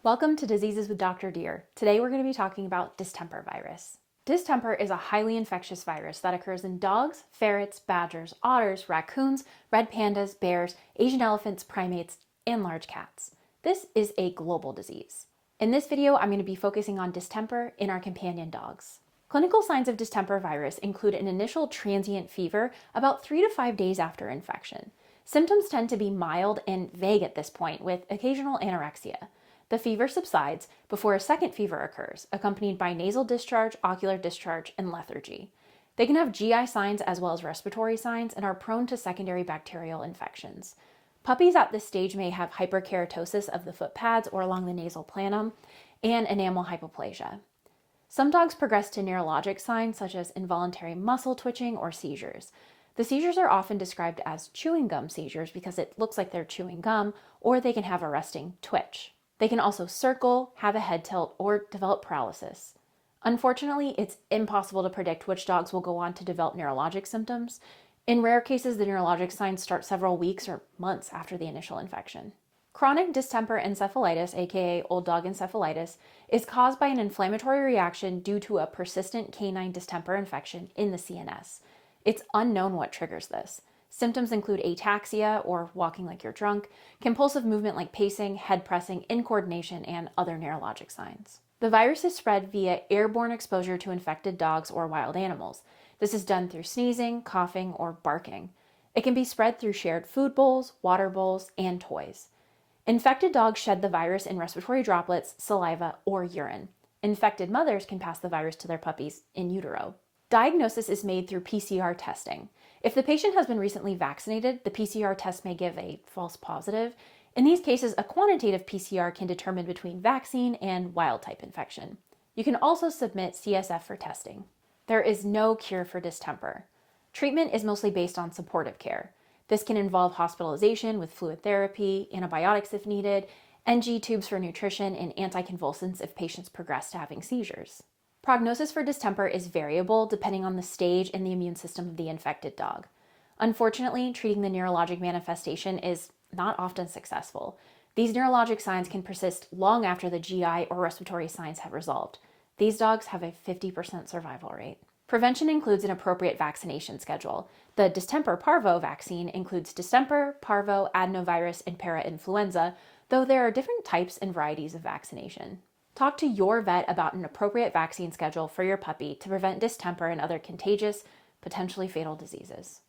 Welcome to Diseases with Dr. Deer. Today we're going to be talking about distemper virus. Distemper is a highly infectious virus that occurs in dogs, ferrets, badgers, otters, raccoons, red pandas, bears, Asian elephants, primates, and large cats. This is a global disease. In this video, I'm going to be focusing on distemper in our companion dogs. Clinical signs of distemper virus include an initial transient fever about 3 to 5 days after infection. Symptoms tend to be mild and vague at this point, with occasional anorexia. The fever subsides before a second fever occurs, accompanied by nasal discharge, ocular discharge, and lethargy. They can have GI signs as well as respiratory signs and are prone to secondary bacterial infections. Puppies at this stage may have hyperkeratosis of the foot pads or along the nasal planum and enamel hypoplasia. Some dogs progress to neurologic signs such as involuntary muscle twitching or seizures. The seizures are often described as chewing gum seizures because it looks like they're chewing gum, or they can have a resting twitch. They can also circle, have a head tilt, or develop paralysis. Unfortunately, it's impossible to predict which dogs will go on to develop neurologic symptoms. In rare cases, the neurologic signs start several weeks or months after the initial infection. Chronic distemper encephalitis, aka old dog encephalitis, is caused by an inflammatory reaction due to a persistent canine distemper infection in the CNS. It's unknown what triggers this. Symptoms include ataxia, or walking like you're drunk, compulsive movement like pacing, head pressing, incoordination, and other neurologic signs. The virus is spread via airborne exposure to infected dogs or wild animals. This is done through sneezing, coughing, or barking. It can be spread through shared food bowls, water bowls, and toys. Infected dogs shed the virus in respiratory droplets, saliva, or urine. Infected mothers can pass the virus to their puppies in utero. Diagnosis is made through PCR testing. If the patient has been recently vaccinated, the PCR test may give a false positive. In these cases, a quantitative PCR can determine between vaccine and wild-type infection. You can also submit CSF for testing. There is no cure for distemper. Treatment is mostly based on supportive care. This can involve hospitalization with fluid therapy, antibiotics if needed, NG tubes for nutrition, and anticonvulsants if patients progress to having seizures. Prognosis for distemper is variable depending on the stage and the immune system of the infected dog. Unfortunately, treating the neurologic manifestation is not often successful. These neurologic signs can persist long after the GI or respiratory signs have resolved. These dogs have a 50% survival rate. Prevention includes an appropriate vaccination schedule. The distemper parvo vaccine includes distemper, parvo, adenovirus, and parainfluenza, though there are different types and varieties of vaccination. Talk to your vet about an appropriate vaccine schedule for your puppy to prevent distemper and other contagious, potentially fatal diseases.